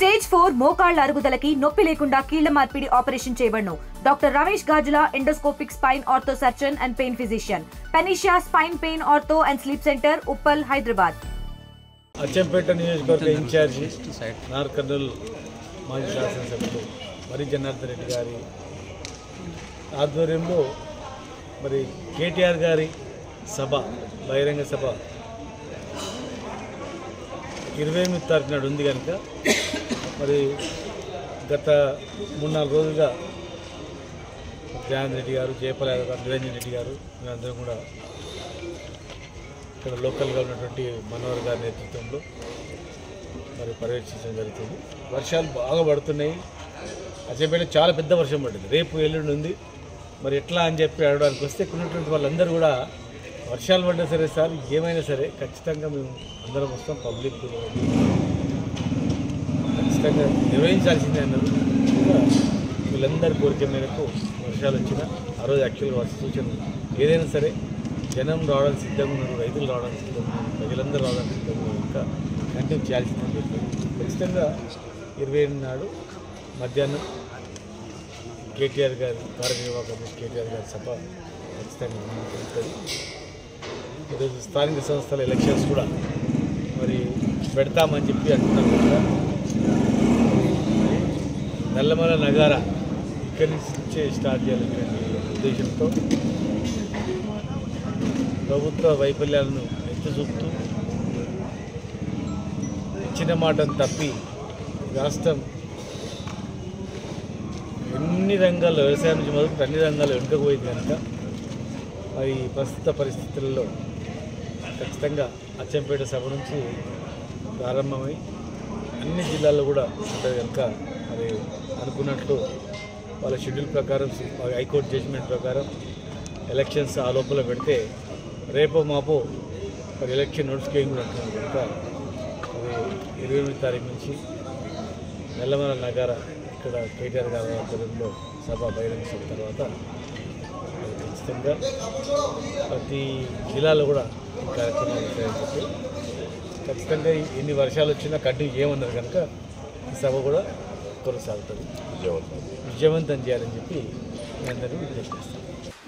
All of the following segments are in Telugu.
స్టేజ్ 4 మోకాళ్ల అరుగుదలకి నొప్పి లేకుండా కీళ్ల మార్పిడి ఆపరేషన్ చేయబడును. Doctor Ramesh Gajula, endoscopic spine ortho surgeon and pain physician, పెనిషియా spine pain ortho and sleep centre, Uppal, Hyderabad. Achampet నియోజకవర్గ ఇన్ఛార్జి నార్కర్నూల్ మాజీ శాసనసభ్యులు మరి జనార్దన్ రెడ్డి గారి ఆధ్వర్యంలో మరి కేటీఆర్ గారి సభ, బహిరంగ సభ 28వ తారీఖు నాడు ఉంది కనుక మరి గత 3-4 రోజులుగా జనార్దన్ రెడ్డి గారు, జయపాల్ యాదవ్ గారు, నిరంజన్ రెడ్డి గారు మేమందరం కూడా ఇక్కడ లోకల్గా ఉన్నటువంటి మనోహర్ గారి నేతృత్వంలో మరి పర్యవేక్షించడం జరుగుతుంది. వర్షాలు బాగా పడుతున్నాయి. అచ్చంపేట చాలా పెద్ద వర్షం పడింది. రేపు ఎల్లుండి ఉంది. మరి ఎట్లా అని చెప్పి అడగడానికి వస్తే ఇక్కడ ఉన్నటువంటి వాళ్ళందరూ కూడా వర్షాలు పడ్డా సరే సార్, ఏమైనా సరే ఖచ్చితంగా మేము అందరం వస్తాం, పబ్లిక్ ఖచ్చితంగా నిర్వహించాల్సిందే అన్నారు. వీళ్ళందరి కోరిక మేరకు వర్షాలు వచ్చినా ఆ రోజు యాక్చువల్గా వర్ష సూచన ఏదైనా సరే జనం రావడానికి సిద్ధంగా ఉన్నారు, రైతులు రావడానికి సిద్ధంగా ఉన్నారు, ప్రజలందరూ రావడానికి సిద్ధంగా ఉన్నారు. ఇంకా కంటిన్యూ చేయాల్సిందని చెప్పారు. ఖచ్చితంగా 28 నాడు మధ్యాహ్నం కేటీఆర్ గారి కార్యనిర్వాహక కేటీఆర్ గారి సభ ఖచ్చితంగా జరుగుతుంది. ఈరోజు స్థానిక సంస్థల ఎలక్షన్స్ కూడా మరి పెడతామని చెప్పి అంటున్నాం కూడా. నల్లమల నగార ఇక్కడి నుంచే స్టార్ట్ చేయాలనేటువంటి ఉద్దేశంతో ప్రభుత్వ వైఫల్యాలను ఎత్తి చూపుతూ ఇచ్చిన మాటను తప్పి రాష్ట్రం ఎన్ని రంగాల్లో, వ్యవసాయం నుంచి మొదలు అన్ని రంగాల్లో వెనుకపోయింది కనుక మరి ప్రస్తుత పరిస్థితుల్లో ఖచ్చితంగా అచ్చంపేట సభ నుంచి ప్రారంభమై అన్ని జిల్లాల్లో కూడా ఉంటుంది కనుక మరి అనుకున్నట్లు వాళ్ళ షెడ్యూల్ ప్రకారం, హైకోర్టు జడ్జిమెంట్ ప్రకారం ఎలక్షన్స్ ఆ లోపల పెడితే రేపో మాపో మరి ఎలక్షన్ నోటిఫికేషన్ కూడా అంటున్నారు కనుక అది 28వ తారీఖు నుంచి నల్లమల నగార ఇక్కడ కేటీఆర్ గారి ఆధ్వర్యంలో సభ, బహిరంగ సభ తర్వాత ఖచ్చితంగా ప్రతి జిల్లాలో కూడా ఈ కార్యక్రమాలు ఉంటాయని చెప్పి ఖచ్చితంగా ఎన్ని వర్షాలు వచ్చినా కంటిన్యూ చేయమన్నారు కనుక ఈ సభ కూడా కొనసాగుతుంది. విజయవంతం చేయాలని చెప్పి నేను అందరినీ విజ్ఞప్తి చేస్తాను.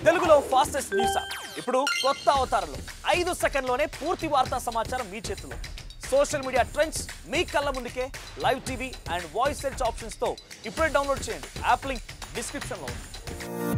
తెలుగులో ఫాస్టెస్ట్ న్యూస్ ఇప్పుడు కొత్త అవతారంలో 5 సెకండ్లోనే పూర్తి వార్తా సమాచారం మీ చేతిలో. సోషల్ మీడియా ట్రెండ్స్ మీ కళ్ళ ముందుకే live TV and voice search ఆప్షన్స్తో ఇప్పుడే డౌన్లోడ్ చేయండి. యాప్ లింక్ డిస్క్రిప్షన్లో ఉంది.